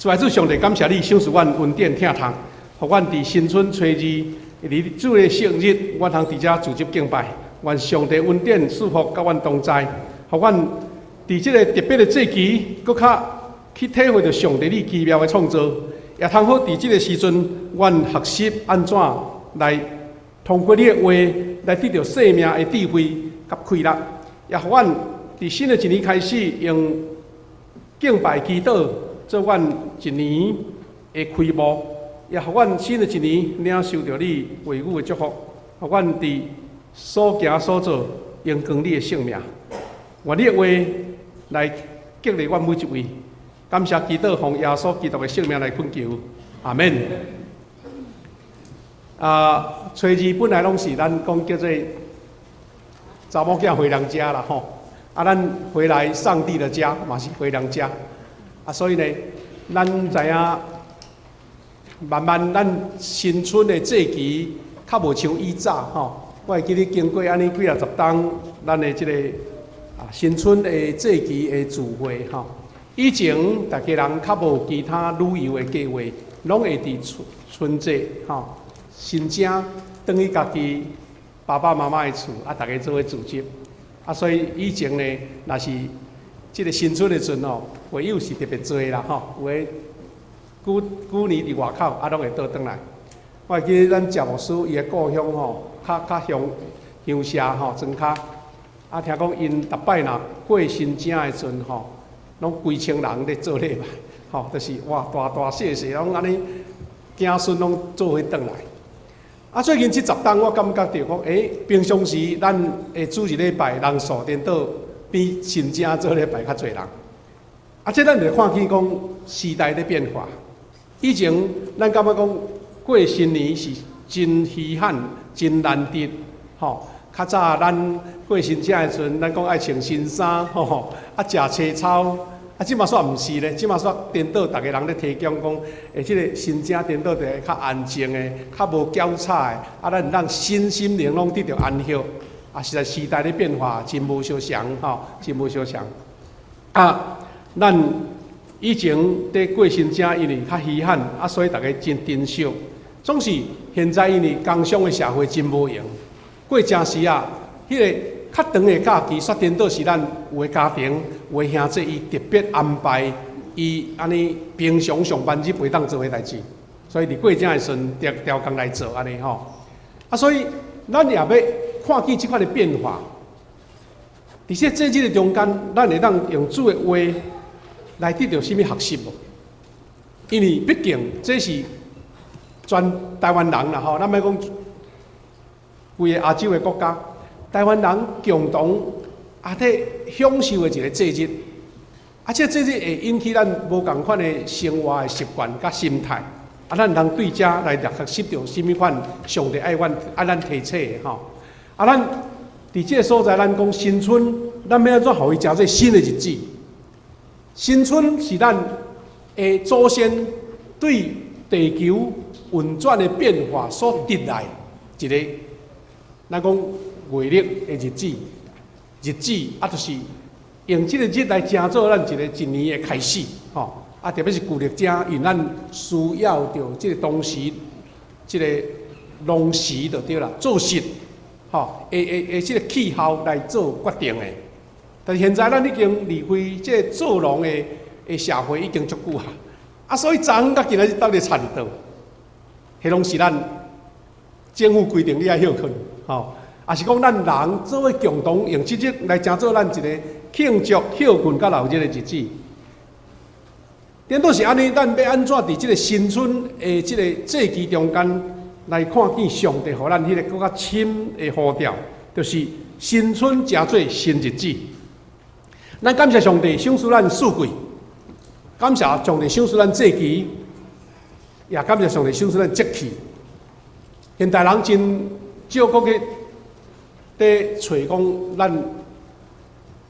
主耶稣上帝感谢你，赏赐阮恩典听堂，互阮伫新春初二日主的圣日，阮通伫遮聚集敬拜。愿上帝恩典赐福甲阮同在，互阮伫即个特别的节期，搁较去体会着上帝你奇妙的创造，也通好伫即个时阵，阮学习安怎来通过你的话来得到生命的智慧甲快乐，也互阮伫新的一年开始用敬拜祈祷做阮一年的开幕，也互阮新的一年领受着你话语的祝福，互阮伫所行所做荣光你的性命。愿你的话来激励阮每一位。感谢祈祷，奉耶稣基督的性命来恳求，阿门。初二本来拢是咱讲叫做查某囝回娘家啦吼，咱回来上帝的家嘛是回娘家，所以呢，咱知影慢慢咱新春的节期较无像以早吼。我会记得经过安尼几啊十冬，咱的即个新春的节期的聚会吼。以前大家人较无其他旅游的计划，拢会伫春节吼，新正等于家己爸爸妈妈的厝，大家做伙聚集。所以以前呢，若是即个新春的阵吼，会友是特别多啦吼，有诶旧年伫外口，拢会倒转来。我会记得咱贾牧师伊的故乡吼，较乡下吼，庄脚。听讲因逐摆若过新正的阵吼，拢规千人咧做礼拜，吼，就是哇大细细拢安尼，子孙拢做伙转来。最近这10冬，我感觉着讲，平常时咱的主日礼拜人数颠倒比新正做礼拜较侪人。这咱就看见讲时代咧变化。以前咱感觉讲过新年是真稀罕、真难得，吼。较早咱过新正的阵，咱讲爱穿新衫，吼，食青草。即马煞毋是咧，即马煞颠倒，逐个人咧提倡讲，即个新正颠倒着较安静的，较无搅吵的，咱让身心灵拢得到安息。实在时代咧变化真无相像，吼，真无相像。咱以前伫过新正，因为较稀罕，所以逐个真珍惜。总是现在因为工商的社会真无用，过正时啊，迄个较长的假期，煞颠倒是咱有的家庭、有的兄弟，伊特别安排伊安尼平常上班日袂当做的代志，所以伫过正的时阵调工来做安尼吼。所以咱也要看见即款的变化。伫这节日的中间，咱会当用主的话来得到甚物学习无？因为毕竟这是全台湾人啦吼，咱莫讲规个亚洲的国家。台湾人共同伫享受的一个节日，这节日会引起咱无共款的生活的习惯甲心态，咱通对遮来学习到甚物款上帝爱咱提醒的吼。咱伫这个所在，咱讲新春，咱要安怎互伊食做新的日子？新春是咱的祖先对地球运转的变化所得来一个，咱讲月历的日子，就是用这个日来称作咱一年的开始，吼，特别是旧历者，因咱需要着这个当时，这个农时就对啦，做实，吼，这个气候来做决定的。但是现在咱已经离开这做农的社会已经足久啊，所以昨昏到今仔日到底差伫倒？迄拢是咱政府规定你爱休困，吼。也是讲咱人做伙共同用这日来称作咱一个庆祝休困甲闹热的日子。颠倒是安尼，咱要安怎伫这个新春的这个节期中间来看见上帝互咱迄个更较深的呼召，就是新春诚做新日子。咱感谢上帝赏赐咱四季，感谢上帝赏赐咱节期，也感谢上帝赏赐咱节气。现代人真少搁去在找讲咱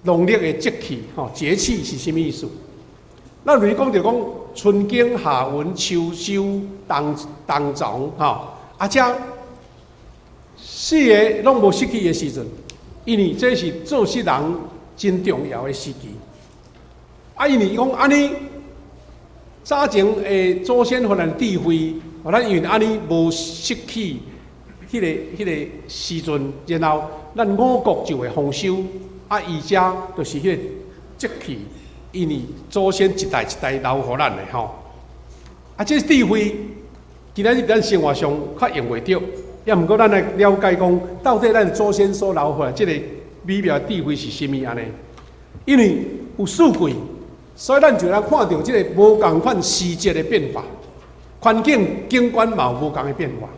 农历的节气，节气是甚物意思？咱如讲就讲春耕、夏耘、秋收、冬藏，这四个拢无失去的时阵，因为这是做事人真重要的时期。因为讲安尼，早前祖先互咱智慧，互咱因为安尼无失去迄个时阵，然后咱五谷就会丰收，而且就是迄个节气，因为祖先一代一代留互咱的吼。这智慧今仔日咱生活上较用袂着，也毋过咱来了解讲，到底咱祖先所留下来这个美妙的智慧是甚物安尼？因为有四季，所以咱就能看到这个无共款时节的变化，环境景观嘛有无共的变化。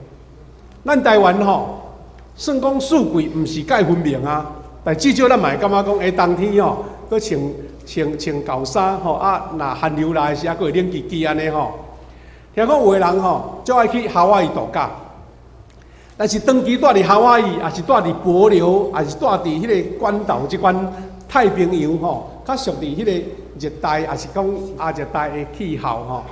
咱台湾吼，算讲四季毋是介分明啊，但至少咱嘛会感觉讲，冬天吼，佮穿厚衫吼，若寒流来时啊，佮会冷叽叽安尼吼。听讲有个人吼，就爱去夏威夷度假，但是长期住伫夏威夷，也是住伫帛琉，也是住伫迄个关岛即款太平洋吼，较属伫迄个热带，也是讲亚热带的气候吼。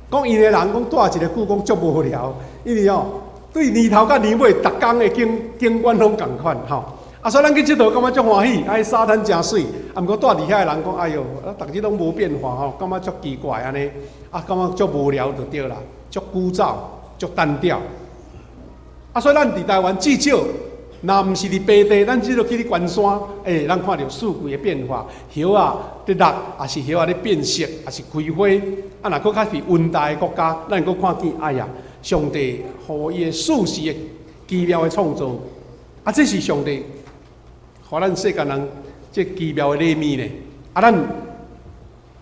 讲因个人讲住一个久，讲足无聊，因为吼对年头甲年尾，逐工的景观拢共款吼。所以咱去佚佗，感觉足欢喜，沙滩真水。毋过住伫遐的人讲，哎哟，逐日拢无变化吼，感觉足奇怪安尼。感觉足无聊就对啦，足枯燥，足单调。所以咱伫台湾至少，若毋是伫平地，咱至少去咧关山，咱看到四季的变化，叶啊咧落，也是叶啊咧变色，也是开花。若佫较是温带的国家，咱佫看见，哎呀，上帝互伊的四时的奇妙的创造，这是上帝互咱世间人这奇妙的礼物呢。咱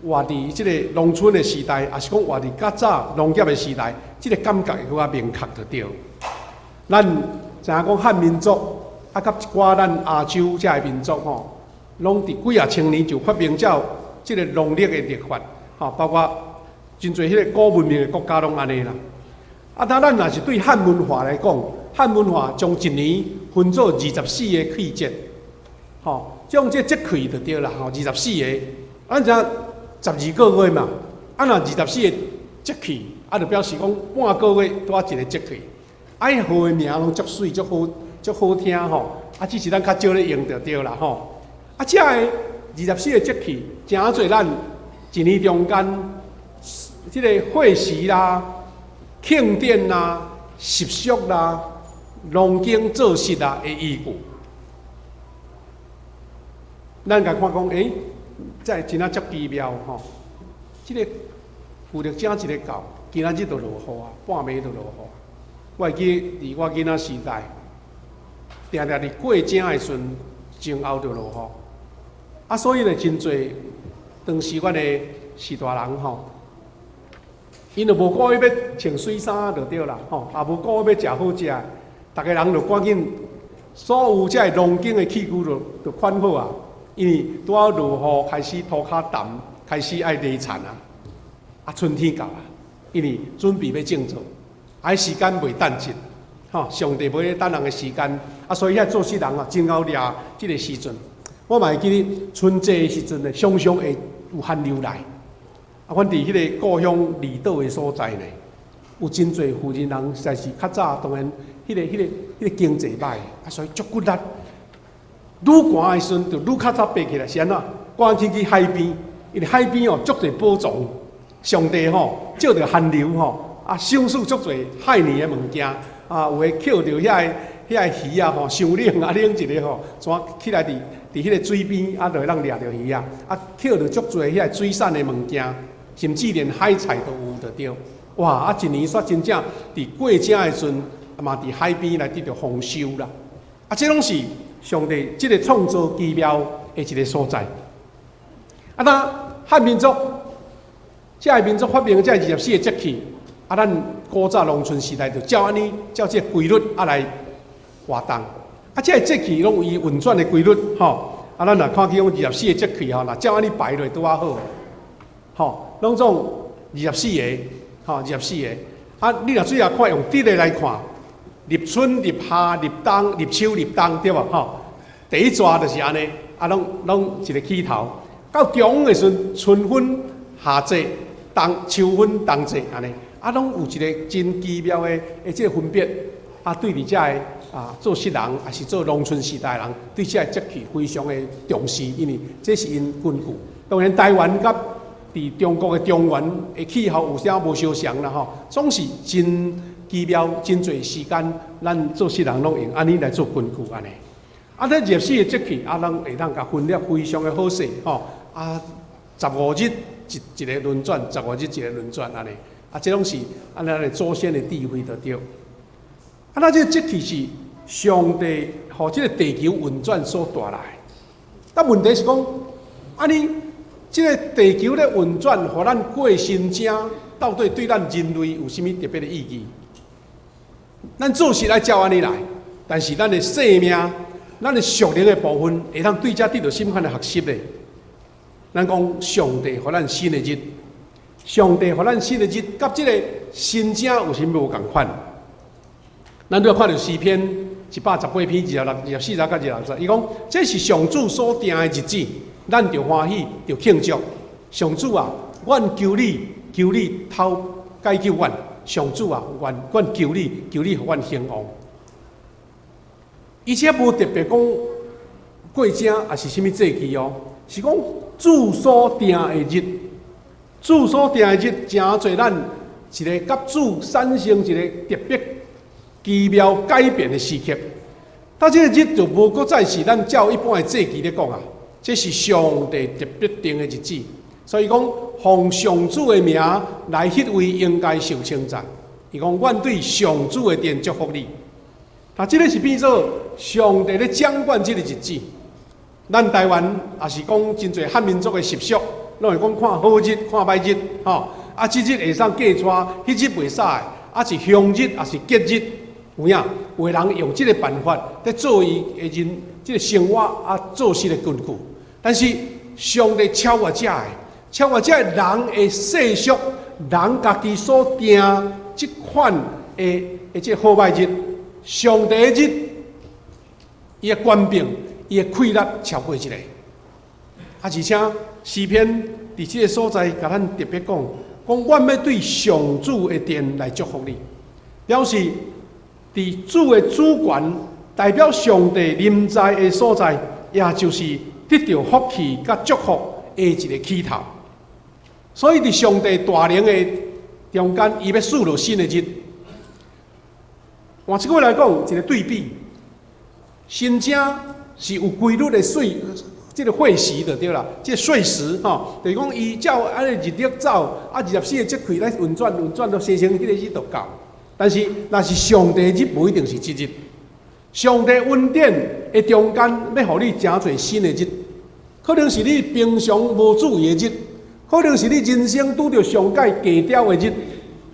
活伫即个农村的时代，也是讲活伫较早农业的时代，即个感觉会更较明确着对。咱知影讲汉民族，甲一寡咱亚洲遮的民族吼，拢伫几千年就发明照即个农历的历法，包括真侪迄个古文明的国家拢安尼啦。咱若是对汉文化来讲，汉文化将一年分做24个气节，将这节气就对啦，24个，咱知12个月嘛，若24个节气，就表示讲半个月拄一个节气。号的名拢足水、足好听吼。只是咱较少咧用着对啦吼。遮个24个节气，诚侪咱一年中间，即个会时啦、庆典啦、习俗啦、农经做事啦的依据。咱甲看讲，真正足奇妙吼！即个旧历正一个到，今仔日就落雨啊，半暝就落雨。我会记伫我囡仔时代，定定伫过正的时阵，前后就落雨。所以呢，真侪当时阮的士大人吼，因就无顾要穿水衫就对啦吼，也无顾要食好食，逐个人就赶紧所有遮个农经的器具就款好啊。因为拄好落雨，开始土骹淡，开始爱犁田啊。春天到啊，因为准备要种作，时间袂等进，上帝无咧等人的时间，所以遐做事人真够抓即个时阵。我嘛会记咧春节的时阵呢，常常会有寒流来。阮伫迄个故乡离岛的所在呢，有真侪富人人，实在是较早当然迄个经济歹，所以足骨力。愈寒的时阵，就愈较早爬起来，是安怎？赶紧去海边，因为海边足侪宝藏。上帝借着寒流赏赐足侪海年的物件有诶捡着遐个鱼啊伤冷冷一个怎起来伫迄个水边就会当掠着鱼啊捡着足侪遐个水产的物件，甚至连海菜都有着对。哇！一年煞真正伫过正的时阵，嘛伫海边来得到丰收啦。这拢是上帝即个创造奇妙的一个所在。咱汉民族，遮个民族发明遮24个节气，咱古早农村时代就照这个规律来活动。遮个节气拢有伊运转的规律咱若看见讲24个节气若照排落拄好拢总24个24个。你若主要看用地理来看。立春、立夏、立冬、立秋、立冬，对无第一抓就是安尼，拢一个起头。到中的时阵，春分、夏节、秋分、冬节安尼，拢有一个真奇妙的这个分别。对伫遮个做诗人，也是做农村时代人，对遮个节气非常的重视，因为这是因根据。当然，台湾甲伫中国的中原的气候有啥无相像啦吼，总是真奇妙，真侪时间，咱做世人拢用安尼来做根据安尼。啊，咧热死的节气，啊，咱会当甲分裂非常的好势吼。啊，15日一个轮转，15日一个轮转安尼。啊，这拢是咱的祖先的智慧就对。啊，咱这个节气是上帝互这个地球运转所带来。但问题是讲，安尼这个地球咧运转，互咱过生者，到底对咱人类有啥物特别的意义？咱做事来照安尼来，但是咱的生命、咱的属灵的部分，会当对这得到深刻的学习的。咱讲上帝互咱新的日，上帝互咱新的日，甲这个生者有啥无共款？咱都要看到诗篇118篇26、24到26，伊讲这是上主所定的日子，咱着欢喜，着庆祝。上主啊，阮求你偷解救阮。上主啊，阮求你，互阮兴旺。而且无特别讲过正也是啥物节气哦，是讲主所定的日，主所定的日，真侪咱一个甲主产生一个特别奇妙改变的时刻。但这个日就无搁再是咱照一般的节气咧讲啊，这是上帝特别定的日子。所以讲，奉上主的名来迄位应该受称赞。伊讲，阮对上主的殿祝福你。那这个是变做上帝咧掌管这个日子。咱台湾也是讲真侪汉民族的习俗，拢会讲看好日、看歹日，吼。啊，这日会上嫁娶，迄日袂使。啊，是凶日，也是吉日，有影？有的人用这个办法在做伊的人这个生活啊做事的根据。但是上帝超越这的。超越这人的世俗，人家己所定这款的这好歹日，上帝的日，伊的权柄，伊的气力超过一个。啊，而且诗篇伫这个所在，甲咱特别讲，阮要对上主的殿来祝福你，表示伫主的主权，代表上帝临在的所在，也就是得到福气甲祝福的一个起头。所以伫上帝大能的中间，伊要树立新的日。换一句话来讲，一个对比，新正是有规律的这个会时就对啦，这个岁时吼，就是讲依照安尼日历走，啊24个节气来运转到生成迄个日就到。但是若是上帝日，无一定是这日。上帝恩典的中间，要互你真侪新的日，可能是你平常无注意的日。可能是你人生拄到上界低调的日，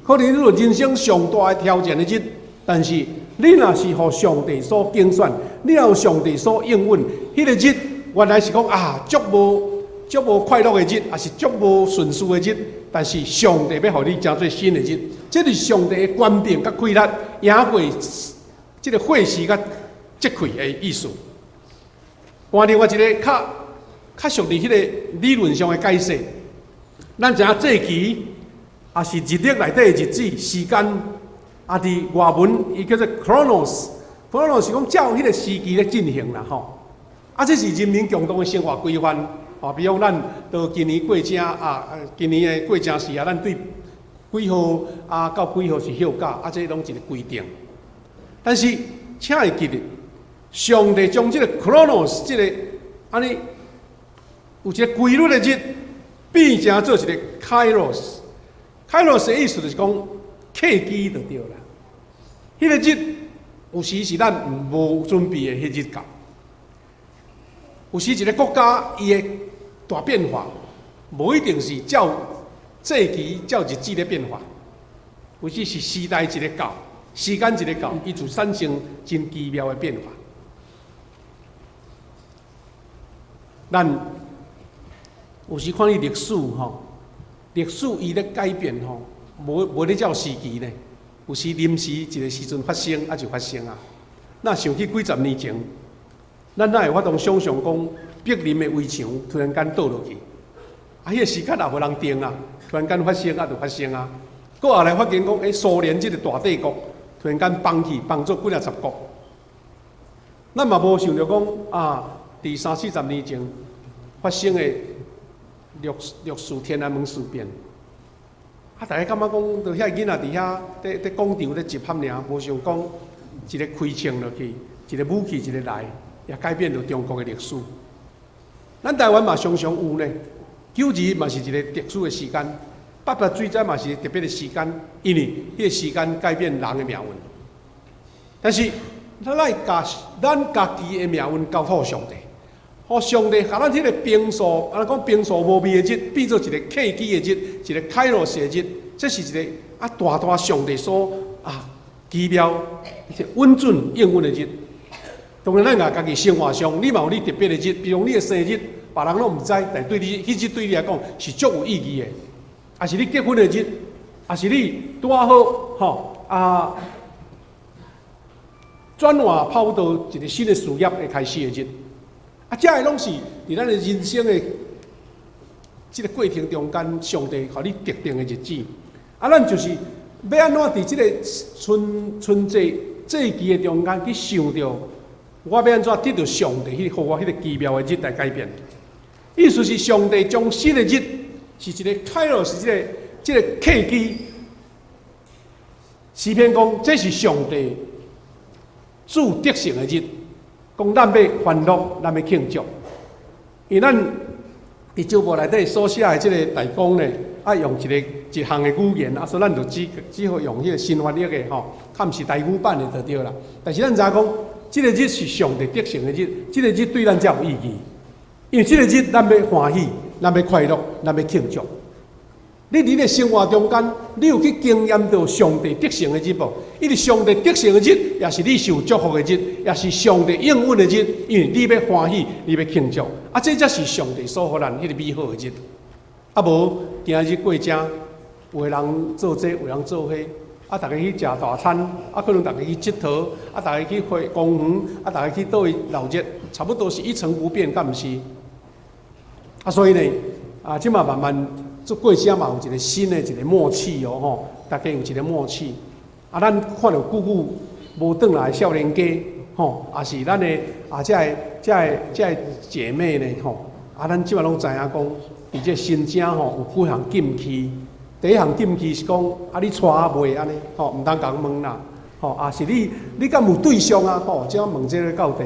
可能你人生上大的挑战的日。但是你若是互上帝所拣选，你若有上帝所应允，迄个日原来是讲啊，足无快乐的日，也是足无顺遂的日。但是上帝要互你真做新的日，这是上帝的权柄甲气力赢过这个会时甲节气的意思。换另外一个较属于迄个理论上的解释。咱知影节气，也是日历内底的日子、时间，啊，伫外文伊叫做 chronos 是讲照迄个时期咧进行啦吼。啊，这是人民共同的生活规范。哦，比如咱到今年过正啊，今年的过正时啊，咱对几号啊到几号是休假，啊，这拢一个规定。但是，请会记得，上帝将这个 chronos 这个安尼有一个规律的日。变成做一个 kairos 的意思就是讲契机就对啦。迄个日有时是咱无准备的迄日到，有时一个国家伊的大变化，无一定是照节气、照日子的变化，有时是时代一个到，时间一个到，伊就产生真奇妙的变化。咱有时看你历史吼，历史伊咧改变吼，无咧照时期呢。有时临时一个时阵发生，啊就发生啊。那想起几十年前，咱哪会法通想象讲柏林的围墙突然间倒落去？啊，迄个时间也无人定啊，突然间发生啊就发生啊。过后来发现讲，苏联这个大帝国突然间崩去，崩做几啊十国。咱嘛无想着讲啊，伫30-40年前发生的历史天安门事变。啊，大家感觉讲，就遐囡仔伫遐伫广场咧集合尔，无想讲一个开枪落去，一个武器一个来，也改变了中国的历史。咱台湾嘛常常有呢，9·2嘛是一个特殊的时间，8月水灾嘛是特别的时间，因为迄个时间改变人的命运。但是咱来甲咱家己的命运交托上帝，互上帝甲咱迄个平素，安尼讲平素无味的日，变做一个契机的日，一个开罗式的日，这是一个大上帝所奇妙、稳准应允的日。当然，咱家己生活上，你嘛有你特别的日，比如你的生日，别人拢毋知，但对你迄日对你来讲是足有意义的。也是你结婚的日，也是你拄好转换跑道一个新的事业的开始的日。这个拢是伫咱的人生的这个过程中间，上帝互你特定的日子。咱就是要安怎伫这个春节这期的中间去想到，我要安怎得到上帝迄互我迄个奇妙的日来改变？意思是上帝将新的日是一个开罗，是这个契机。诗篇讲，这是上帝主得胜的日，讲咱要欢乐，咱要庆祝。因为咱伫周报内底所写的这个大纲呢，用一项的语言，所以咱就只好用迄个新翻译的较毋是台语版的就对啦。但是咱知讲，这个日是上帝得胜的日，这个日对咱才有意义。因为这个日，咱要欢喜，咱要快乐，咱要庆祝。你伫咧生活中间，你有去经验到上帝得胜的日无？因为上帝得胜的日，也是你受祝福的日，也是上帝应允的日。因为你要欢喜，你要庆祝，这才是上帝所予咱迄个美好的日。无今日过正，有的人做这，有人做迄，大家去食大餐，可能大家去佚佗，大家去回公园，大家去倒位闹热，差不多是一成不变，敢毋是？所以呢，即马慢慢。做过正嘛有一个新的一个默契哦，大家有一个默契。咱看到久久无转来少年家，也是咱的这姐妹呢，咱即马拢知影讲，伫这新城有几项禁区。第一项禁区是讲，你娶袂安尼，毋通共问啦，是你敢有对象啊？即问这个到底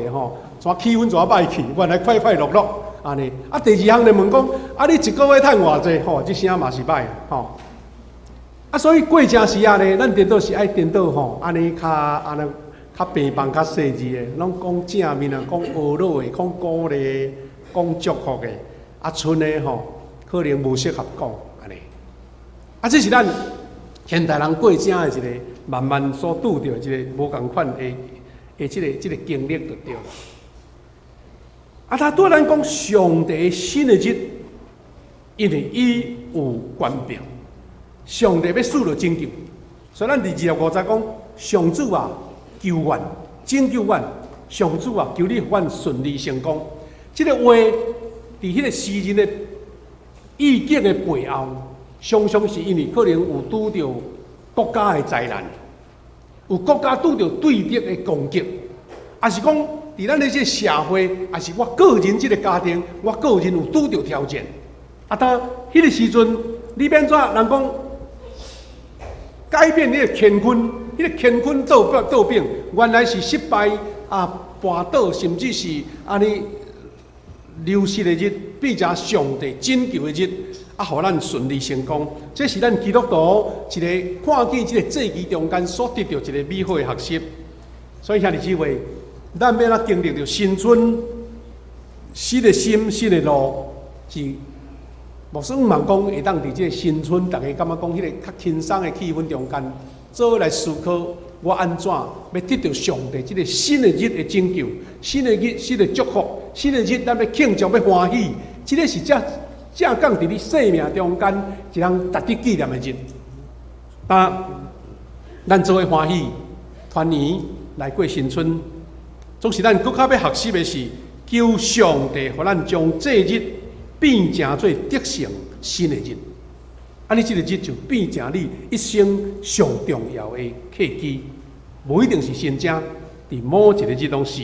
怎气氛怎歹去？原来快快乐乐。安尼，第二项就问讲，你一个月趁偌济？这声嘛是歹所以过正时呢，咱颠倒是爱颠倒安尼较平凡、较细致的，拢讲正面啊，讲懊恼的，讲鼓励的，讲祝福的，剩的可能无适合讲安尼。这是咱现代人过正的一个慢慢所拄到一个无共款的这个经历就对了。他对咱讲上帝新的日，因为伊有权柄，上帝要赐落拯救，所以咱伫2:50讲，上主啊，求愿拯救阮，上主啊，求你互阮顺利成功。这个话伫迄个诗人的意境的背后，常常是因为可能有拄着国家的灾难，有国家拄着对敌的攻击，也是讲。伫咱的这社会，也是我个人这个家庭，我个人有拄着挑战。当迄个时阵，你变怎人讲改变你的乾坤？迄个乾坤倒变，原来是失败绊倒，甚至是安尼流失的日，变成上帝拯救的日，互咱顺利成功。这是咱基督徒一个看见这个节期中间所得到一个美好的学习。所以兄弟姊妹。咱要经历着新春、新的心、新的路，是牧师望讲会当伫这个新春，大家感觉讲迄个较轻松的气氛中间，做来思考我安怎要得到上帝这个新的日的拯救、新的日、新的祝福、新的日，咱要庆祝、要欢喜，这个是正讲伫你生命中间一项值得纪念的日。咱做伙欢喜，团圆来过新春。总是咱更较要学习的是，求上帝互咱将这日变成做得胜新的日。你这个日就变成你一生上重要的契机，无一定是新正，伫某一个日拢是。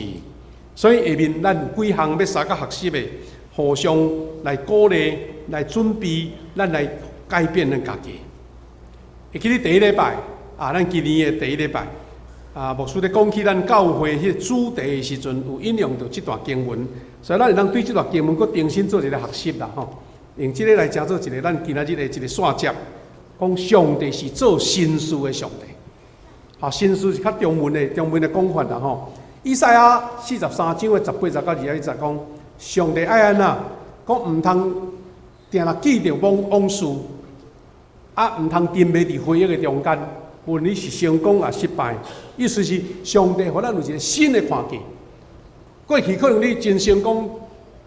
所以下面咱有几项要三个学习的，互相来鼓励，来准备，咱来改变咱家己。会记咧第一礼拜咱今年的第一礼拜牧师咧讲起咱教会迄个主题的时阵，有引用到这段经文，所以咱会当对这段经文搁重新做一个学习啦吼。用这个来当做一个咱今仔日的一个线接，讲上帝是做新事的上帝。新事是较中文的讲法啦吼。以赛亚43章的18、19到20讲，上帝爱安怎，讲毋通定定记着往事，毋通沉迷伫回忆的中间，无论你是成功也失败。意思是上帝互咱有一个新的看见。过去可能你真成功、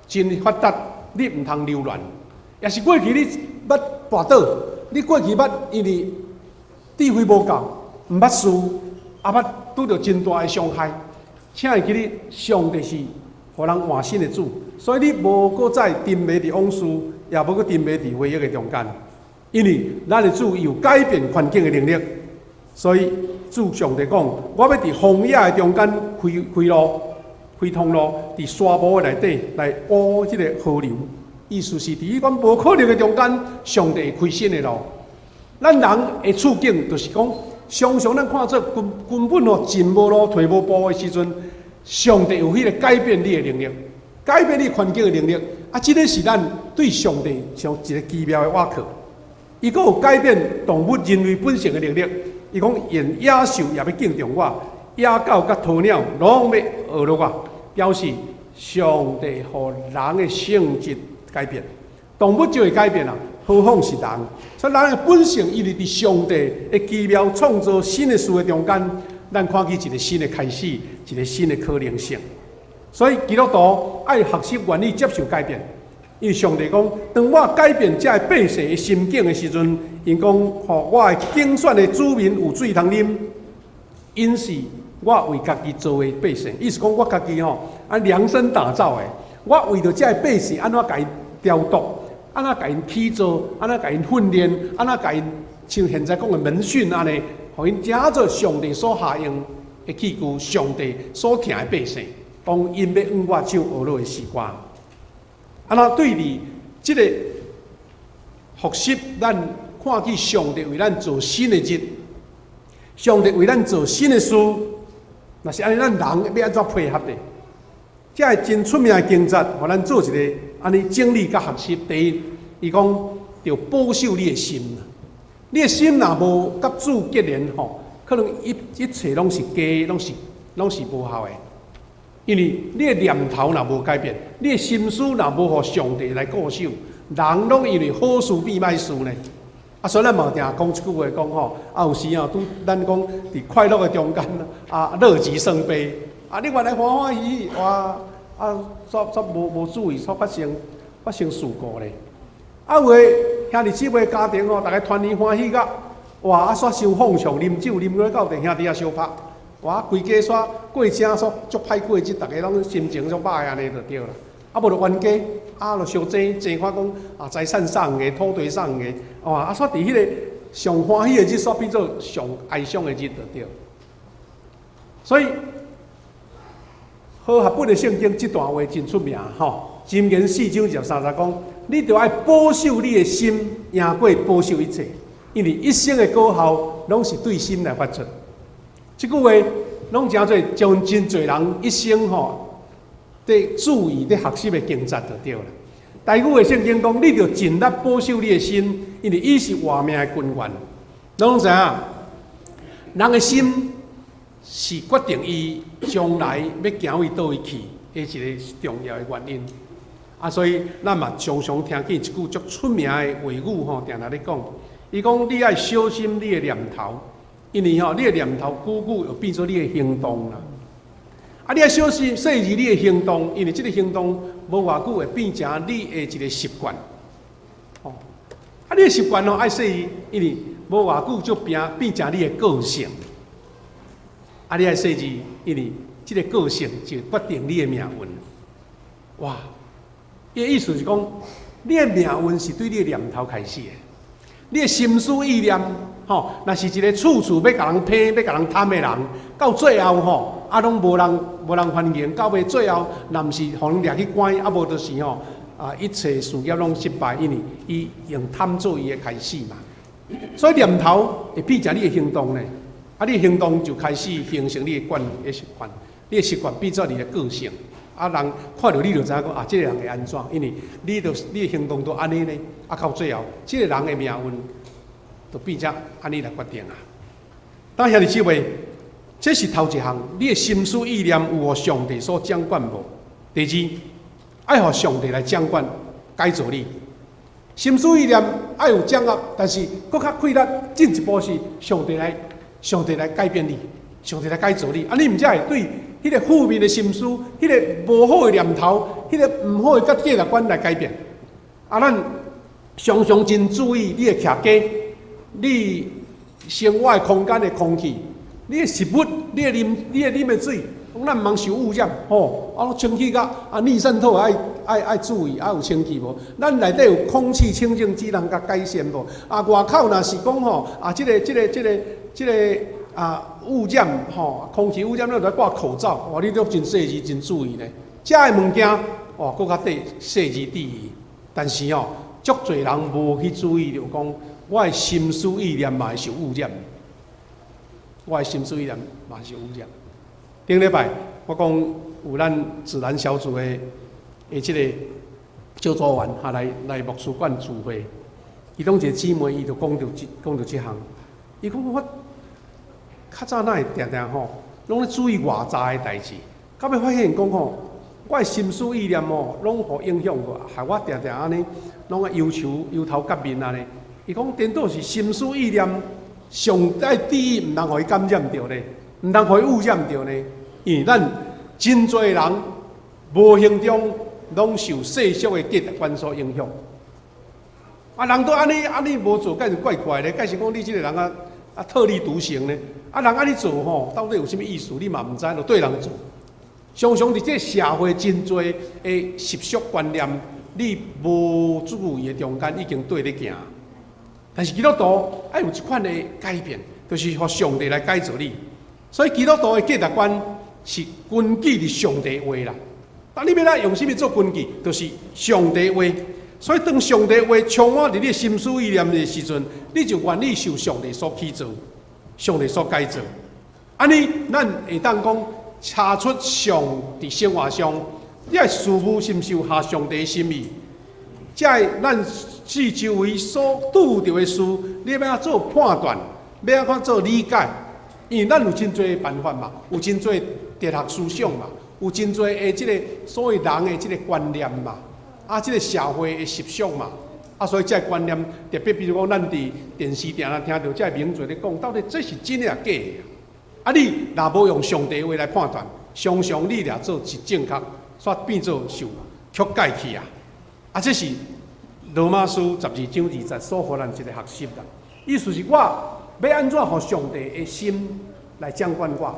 真发达，你毋通留恋；也是过去你捌跋倒，你过去捌因为智慧无够，毋捌事，捌拄着真大的伤害。请会记你，上帝是互人换新的主，所以你无搁再沉迷伫往事，也无搁沉迷伫回忆的中间。因为咱的主有改变环境的能力，所以主上帝讲：我要伫荒野的中间开通路，伫沙漠的内底来挖这个河流。意思是伫阮无可能的中间，上帝会开新的路。咱人的处境就是讲。常常咱看做根本进无路、退无步的时阵，上帝有迄个改变你的能力，改变你环境的能力。这个是咱对上帝像一个奇妙的挖克。伊阁有改变动物、人类本性的能力。伊讲，连野兽也要敬重我，野狗甲鸵鸟拢要学落我，表示上帝互人的性质改变，动物就会改变啦。何况是人，所以人的本性，伊伫上帝的奇妙创造新的事的中间，咱看见一个新的开始，一个新的可能性。所以基督徒爱学习愿意接受改变，因为上帝讲，当我改变这百姓的心境的时阵，因讲，我的竞选的子民有水通啉，因是我为家己做的百姓，意思讲我家己量身打造的，我为着这百姓安怎甲伊雕琢。安怎甲因起造，安怎甲因训练，安怎甲因像现在讲的门训安尼，互因正做上帝所下用的器具，上帝所疼的百姓，当因要往我手学落的时光。对你这个学习，咱看见上帝为咱做新的日，上帝为咱做新的事，那是安尼，咱人要安怎配合的？这个真出名的经节，互咱做一个安尼整理甲学习。第一，伊讲要保守你的心，你的心若无甲主结连可能一切拢是假，拢是无效的。因为你的念头若无改变，你的心思若无互上帝来固守，人拢以为好事变歹事呢。所以咱嘛定讲一句话讲有时拄咱讲伫快乐的中间乐极生悲。你原来欢欢喜喜，煞无注意，煞发生事故咧。有的兄弟姊妹家庭大家团圆欢喜甲，煞伤放纵，啉酒啉落到弟兄弟相拍，规家煞过正煞足歹过日，大家拢心情足歹安尼就对啦。无就冤家，就相争看讲财产送个、土地送个，煞伫迄个上欢喜的日，煞变做上哀伤的日就对。所以。好合本的圣经这段话真出名箴言4章30讲，你着爱保守你的心，赢过保守一切，因为一生的果效拢是对心来发出。这句话拢真侪将真侪人一生在注意、在学习的经节就对了。第二句的圣经讲，你着尽力保守你的心，因为伊是活命的根源。拢知影，人的心。是决定伊将来要行为倒位去的一个重要的原因。所以咱嘛常常听见一句足出名的话语定定咧讲，伊讲你爱小心你的念头，因为你的念头久久就变做你的行动啦。你爱小心细致你的行动，因为这个行动无偌久会变成你的一个习惯。你的习惯爱细致，因为无偌久就变成你的个性。你爱细致，因为这个个性就决定你的命运。伊的意思是讲，你的命运是对你的念头开始的。你的心思意念，若是一个处处要甲人骗、要甲人贪的人，到最后拢无人欢迎。到尾最后，若毋是互人掠去关，无就是一切事业拢失败，因为伊用贪做伊的开始嘛。所以念头会变成你的行动呢，你的行动就开始形成你的习惯，你的习惯变做你的个性。人看到你就知影讲这个人会安怎，因为你的行动都安尼呢，到最后，这个人的命运就变成安尼来决定啊。当兄弟姊妹，这是头一项，你的心思意念有互上帝所掌管无？第二，爱互上帝来掌管改造你。心思意念爱有掌握，但是搁较困难进一步是上帝来改变你，上帝来改造你。你毋才会对迄个负面的心思、迄个无好的念头、迄个毋好的价值观来改变。咱常常真注意你的徛家，你生活的空间的空气，你的食物，你的啉的水，咱毋通受污染吼。清气甲逆渗透爱注意，有清气无？咱内底有空气清净机能甲改善无？外口若是讲吼这个污染吼，空气污染，你就挂口罩，你都真细致真注意咧。食的物件搁较细致第一，但是足侪人无去注意，就讲我的心思意念嘛会受污染，我的心思意念嘛受污染。顶礼拜我讲有咱自然小组的这个救助员来牧师馆聚会，伊拢一个姊妹，伊就讲到这项，伊讲我较早哪会定拢咧注意外在的代志，到尾发现讲我的心思意念拢互影响我，害我定安尼，拢忧头革面安尼。伊讲颠倒是心思意念，上帝第一，毋通互伊感染着咧，毋通互伊污染着咧。因为咱真侪人无形中拢受世俗的价值观所影响。人都安尼无做，敢是怪怪咧？敢是讲你即个人特立独行咧？人安尼做到底有啥物意思？你嘛毋知，就对人做。常常伫这社会真侪的习俗观念，你无注意的中间已经对咧行。但是基督徒爱有一款的改变，就是互上帝来改造你。所以基督徒的价值观是根据伫上帝话啦。但你要来用啥物做根据？就是上帝话。所以当上帝话充满伫你心思意念的时阵，你就愿意受上帝所起造，上帝所改造。安尼，咱会当讲查出上伫生活上，你的事物是毋是有合上帝的心意？在咱四周围所拄着的事，你要怎做判断？要怎做理解？因为咱有真侪办法嘛，有真侪哲学思想嘛，有真侪的即个所谓人的即个观念嘛，即个社会的习俗嘛，所以这个观念特别，比如讲，咱伫电视定听到这名嘴咧讲，到底这是真的假的？你若无用上帝话来判断，常常你俩做是正确，煞变做受曲解去啊！这是罗马书12章20所互咱一个学习啦。意思是我要安怎互上帝的心来掌管我，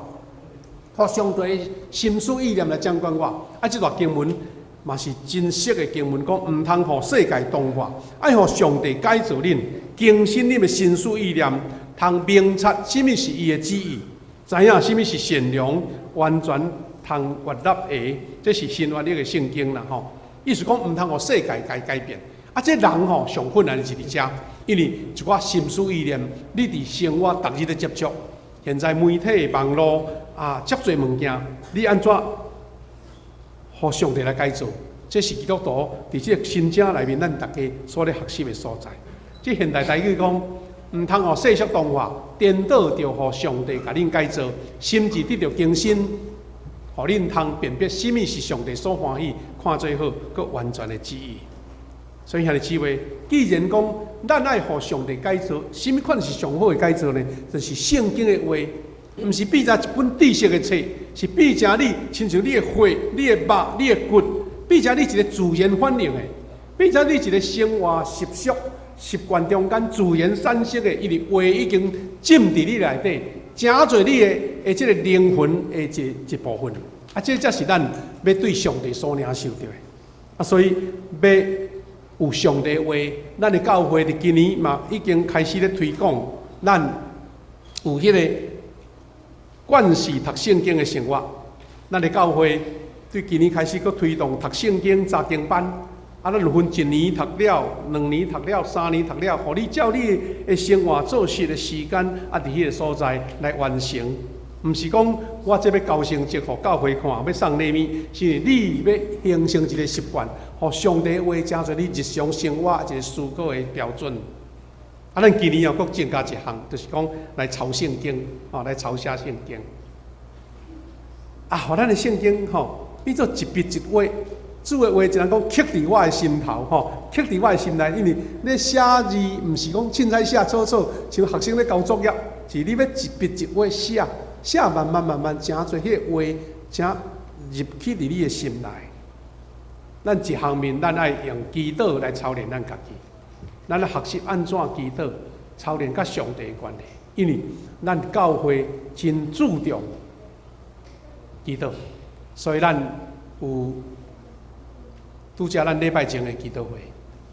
互上帝的心思意念来掌管我。这段经文嘛是真实的经文，讲毋通互世界同化，爱互上帝改造恁，更新恁的心思意念，通明察什么是伊的旨意，知影什么是善良，完全通悦纳的。这是新约里的圣经啦吼。意思讲毋通互世界改变。这人上困难的是伫遮，因为一寡心思意念，你伫生活逐日咧接触，现在媒体、网络遮侪物件，你安怎互上帝来改造？这是基督徒伫这个新证内面，咱大家所咧学习的所在。这现代台语讲，毋通互世俗同化，颠倒着互上帝甲恁改造，心智得到更新，互恁通辨别什么是上帝所欢喜、看做好、佮完全的旨意。所以兄弟姊妹，既然讲咱爱互上帝改造，什么款是上好的改造呢？就是圣经的话，毋是变成一本知识的册，是变成你亲像你的血、你的肉、你的骨，变成你一个自然反应的，变成你一个生活习俗、习惯中间自然产生的，因为话已经浸伫你内底，成做你的这个灵魂的一部分。这才是咱要对上帝所领受到的。所以要有上帝话，咱的教会伫今年嘛已经开始咧推广，咱有迄个惯势读圣经的生活。咱的教会对今年开始搁推动读圣经查经班，啊，咱就分1年读了、2年读了、3年读了，互你照你的生活做事的时间啊，伫迄个所在来完成。毋是讲我这要交成绩，互教会看，要送礼物，是你要形成一个习惯，互上帝话成做你日常生活一个思考的标准。啊，咱今年佫增加一项，就是讲来抄圣经，来抄写圣经。啊，互咱的圣经变做一笔一画，主的话只能讲刻伫我的心头，刻伫我的心内。因为你写字毋是讲凊彩写草草，像学生咧交作业，是你要一笔一画写。写慢慢真侪迄个话，真入去伫你的心内。咱一方面，咱爱用祈祷来操练咱家己，咱来学习安怎祈祷，操练甲上帝的关系。因为咱教会真注重祈祷，所以咱有拄则咱礼拜前的祈祷会，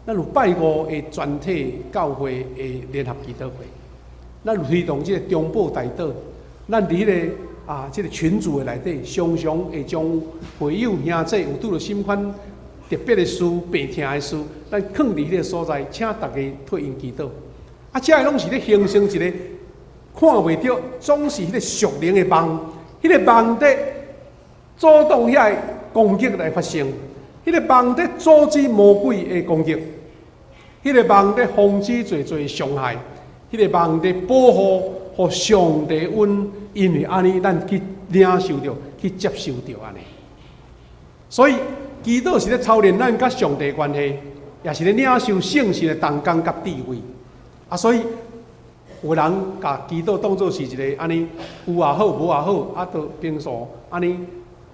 咱有拜5的全体教会的联合祈祷会，咱有推动即个中保大道。咱伫迄个即个群组的内底，常常会将会友兄弟有拄着心款特别的事、病痛的事，咱放伫迄个所在，请大家替因祈祷。啊，这个拢是咧形成一个看袂到，总是迄个属灵的梦，迄个梦在阻挡遐个攻击来发生，迄个梦在阻止魔鬼的攻击，迄个梦在防止侪伤害，迄个梦在保护。互上帝恩，因为安尼，咱去领受着，去接受着安尼。所以祈祷是咧操练咱甲上帝关系，也是咧领受圣神的同工甲智慧。啊，所以有人甲祈祷当作是一个安尼有也好，无也好，啊，都平素安尼，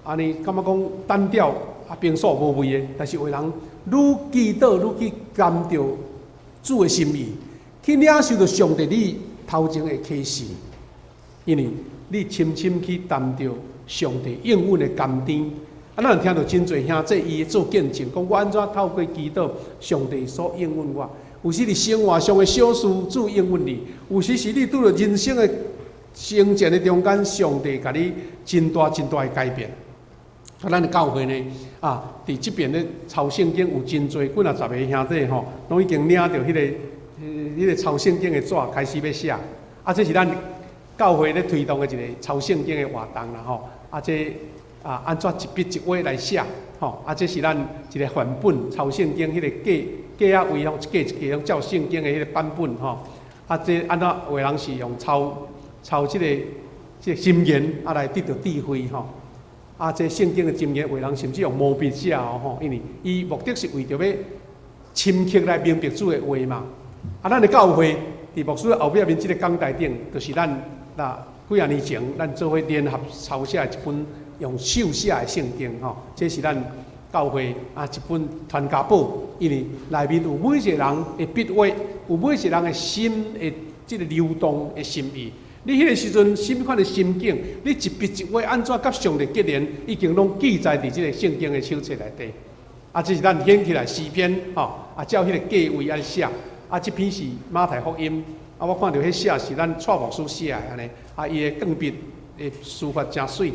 感觉讲单调，啊，平素无味的。但是有人愈祈祷愈去感着主的心意，去领受着上帝你。头前的启示，因为你深深去担着上帝应允的甘甜。啊，咱听到真侪兄弟伊做见证，讲我安怎透过祈祷，上帝所应允我。有时伫生活上的小事，主应允你；有时是你拄着人生的升迁的中间，上帝甲你真大的改变。啊，咱的教会呢，伫即边咧抄圣经有真侪几啊10个兄弟拢已经领着迄个抄圣经的纸开始要写，这是咱教会咧推动的一个抄圣经的活动啦这安怎一笔一画来写这是咱一个范本抄圣经迄个架位一架一架拢照圣经的迄个版本这安怎有的人是用抄这个箴言来得到智慧这圣经的箴言，有的人甚至用毛笔写因为伊目的是为着要深刻来明白主的话嘛。咱的教会伫牧师后壁面即个讲台顶，就是咱几啊年前咱做伙联合抄写一本用手写的圣经这是咱教会一本传家宝，因为内面有每一个人的笔画，有每一个人的心的即个流动的心意。你迄个时阵什么款的心境，你一笔一画安怎甲上帝结连，已经拢记载伫即个圣经的手册内底。这是咱显起来诗篇照迄个价位安写。这篇是马太福音，我看到迄写是咱蔡牧师写的安尼，伊的钢笔的书法真水，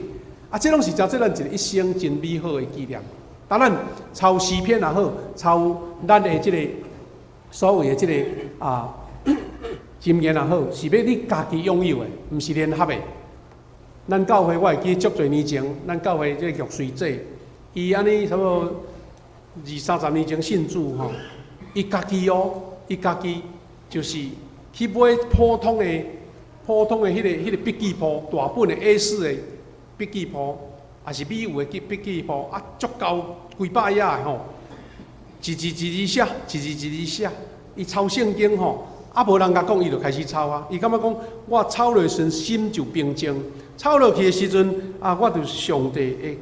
这拢是真做咱一个一生真美好的纪念。当然，抄诗篇也好，抄咱的即个所谓的即个箴言也好，是要你家己拥有的，毋是联合的。咱教会我会记足侪年前，咱教会即个玉水姐，伊安尼差不多20-30年前信主伊家己伊家己就是去买普通的迄个笔记簿，大本的 A4 的笔记簿，也是美有的笔记簿，足够几百页的一字写，一字写。伊抄圣经无人甲讲，伊就开始抄伊感觉讲，我抄落时心就平静，抄落去的时阵我就是上帝的，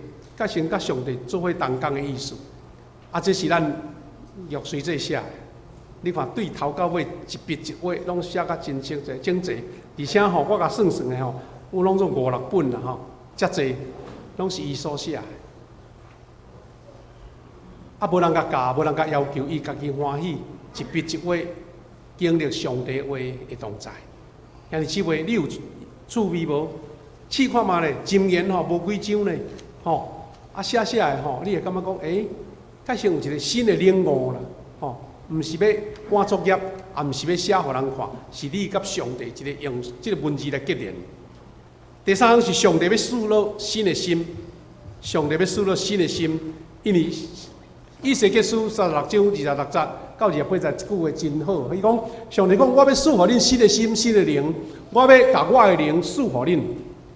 甲上帝做伙同工的意思。这是咱玉水姐写的。你看，对头到尾一笔一画拢写甲真清楚、整齐，而且我甲算算的有拢做5-6本啦遮济拢是伊所写的。无人甲教，无人甲要求，伊家己欢喜，一笔一画经历上帝话的同在。兄弟姊妹，你有趣味无？试看嘛咧，箴言无几张咧，写的你会感觉讲，开始有一个新的领悟啦，吼，毋是要赶作业，也毋是要写互人看，是你甲上帝一个用这个文字来结连。第三是上帝要赐落新的心，上帝要赐落新的心，因为以西结书36章26节到28节这句话真好。伊讲上帝讲，我要赐互恁新的心、新的灵，我要甲我的灵赐互恁，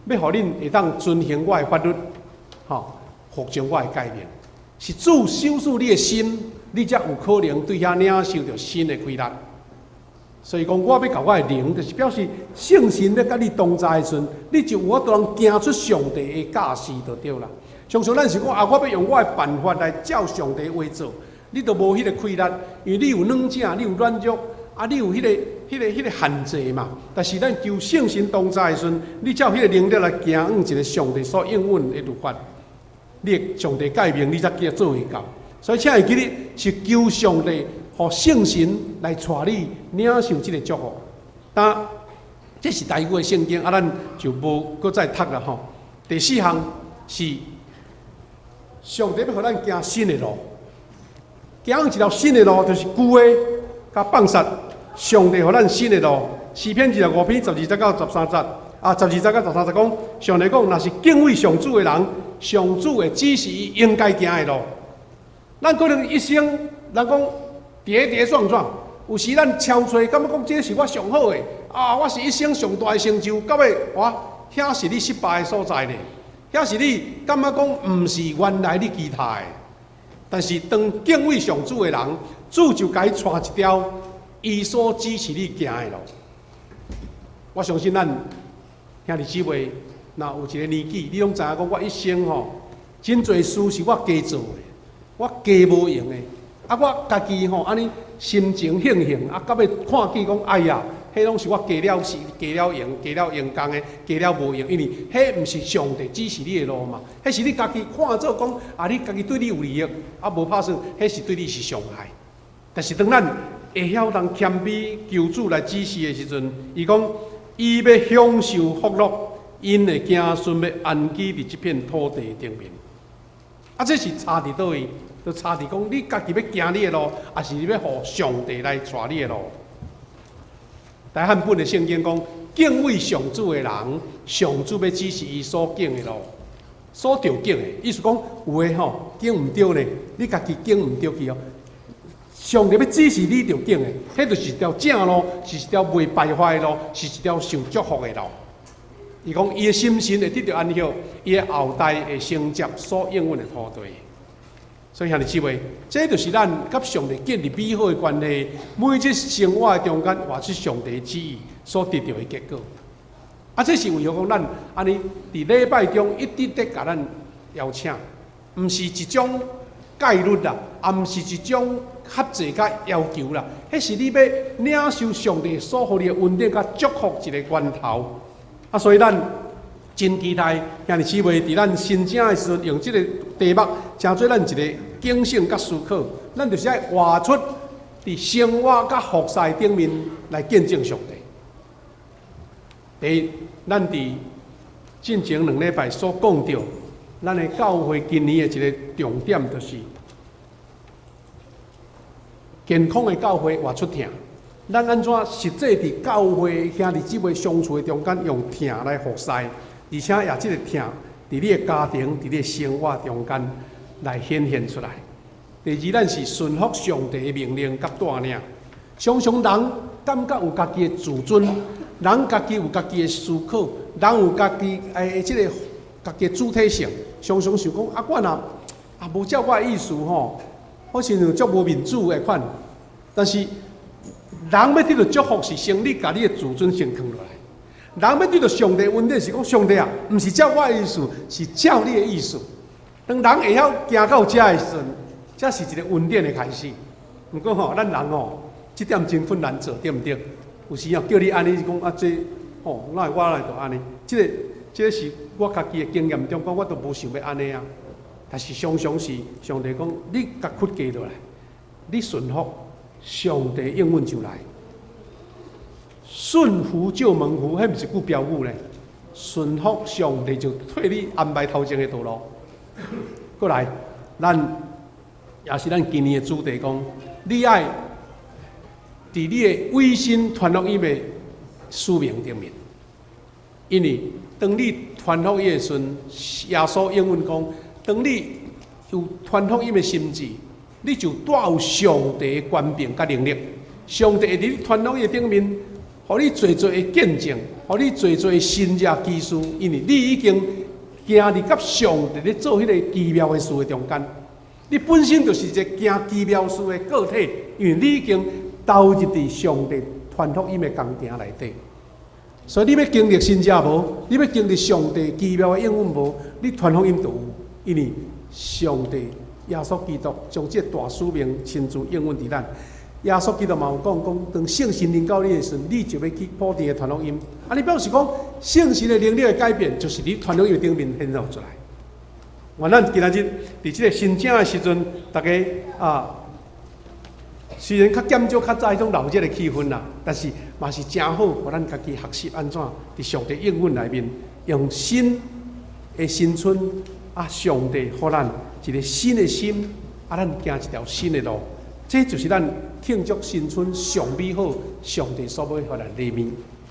要互恁会当遵行我的法律，吼，服从我的诫命。是主修饰你的心，你才有可能对遐领受到新的规律。所以讲，我要甲我的灵，就是表示圣神要甲你同在的时阵，你就有法度通行出上帝的教示就对啦。常常咱是讲啊，我要用我的办法来照上帝的话做，你都无迄个规律，因为你有软症，你有软弱，啊，你有迄个限制嘛。但是咱求圣神同在的时阵，你照迄个能力来行往一个上帝所应允的律法。你上帝诫命，你才叫做会到。所以，请会记得是求上帝，互圣神来带你领受这个祝福。但这是台语的圣经，啊，咱就无搁再读了吼。第四项是上帝要互咱行新的路，行一条新的路，就是旧的甲放下。上帝互咱新的路，诗篇25篇12节到13节。12节到13节讲，上帝讲，若是敬畏上主的人，上主会指示伊应该行的路。咱可能一生，人讲跌跌撞撞，有时咱超找，感觉讲这是我上好的，啊，我是一生上大的成就，到尾哇，遐是你失败的所在咧，遐是你感觉讲毋是原来你期待的。但是当敬畏上主的人，主就该带一条伊所指示你行的路。我相信咱。兄弟姊妹，若有一个年纪，你拢知影讲，我一生吼，真侪事是我加做的，我加无用的。啊，我家己吼安尼心情庆幸，啊，到尾看见讲，哎呀，迄拢是我加了事、加了用、加了用功的，加了无用，因为迄毋是上帝指示你的路嘛，迄是你家己看做讲，啊，你家己对你有利益，啊，无拍算，迄是对你是伤害。但是当咱会晓当谦卑求主来指示的时阵，伊讲。伊要享受福乐，因的子孙要安居伫这片土地顶面。啊，这是差伫倒位？就差伫讲你家己要行你的路，还是你要互上帝来带你的路？大汉本的圣经讲，敬畏上主的人，上主要指示伊所行的路，所着行的。意思讲，有诶吼行毋对呢，你家己行毋对去哦。上帝要指示你着行的，迄就是一条正路，是一条袂败坏的路，是一条受祝福的路。伊讲，伊的心神会得到安息，伊的后代会承接所应允的土地。所以兄弟姊妹，这就是咱甲上帝建立美好的关系，每一生活的中间活出上帝的旨意所得到的结果。啊，这是为何讲咱安尼伫礼拜中一直在甲咱邀请，毋是一种戒律啦，也毋是一种克制甲要求啦，迄是你要领受上帝所予你的恩典甲祝福一个源头。啊，所以咱真期待兄弟姊妹伫咱新正的时阵，用这个题目，成做咱一个警醒甲思考。咱就是爱活出伫生活甲服侍顶面来见证上帝。第一，咱伫进前2礼拜所讲到，咱的教会今年的一个重点就是。健康的教会活出疼，咱安怎实际伫教会兄弟姊妹相处的中间，用疼来服侍，而且也即个疼伫你的家庭、伫你的生活中间来显现出来。第二，咱是顺服上帝的命令甲带领。常常人感觉有家己的自尊，人家己有家己的思考，人有家己即个家己的主体性，常常想讲啊，我若无照我的意思吼。好像有足无民主的款，但是人要得到祝福是先你家己的自尊先放落来。人要得到上帝恩典是讲上帝啊，毋是照我的意思，是照你的意思。当人会晓行到遮的时阵，这是一个恩典的开始。毋过吼，咱人吼，这点真困难做，对毋对？有时叫你安尼讲啊，这吼，哪会我来就安尼？这是我家己的经验中讲，我都无想要安尼啊。但是常常是上帝讲，你甲屈低落来，你顺服上帝应允就来。顺服就蒙福，迄毋是句标语咧。顺服上帝就替你安排头前的道路。过来，咱也是咱今年的主题讲，你爱伫你的委身传福音的使命顶面。因为当你传福音的时阵，耶稣应允讲，当你有传福音的心志，你就带有上帝的权柄甲能力。上帝会伫你传福音的顶面，互你做做的见证，互你做做的神迹奇事，因为你已经行伫甲上帝咧做迄个奇妙的事的中间。你本身就是一个行奇妙事的个体，因为你已经投入伫上帝传福音的工程内底。所以你要经历神迹无，你要经历上帝奇妙的应允无，你传福音就有，因为上帝耶稣基督将这大使命亲自应允伫咱。耶稣基督嘛有讲，当圣神临到你的时阵，你就要去普遍的传福音。你表示讲，圣神的能力的改变，就是你传福音顶面显露出来。咱今仔日伫这个申请的时阵，大家虽然较减少较早迄种闹热的气氛啦，但是嘛是真好，互咱家己学习安怎伫上帝应允内面，用新的新春上帝互咱一个新的心，咱行一条新的路。这就是咱庆祝新春上美好，上帝所要互咱礼物。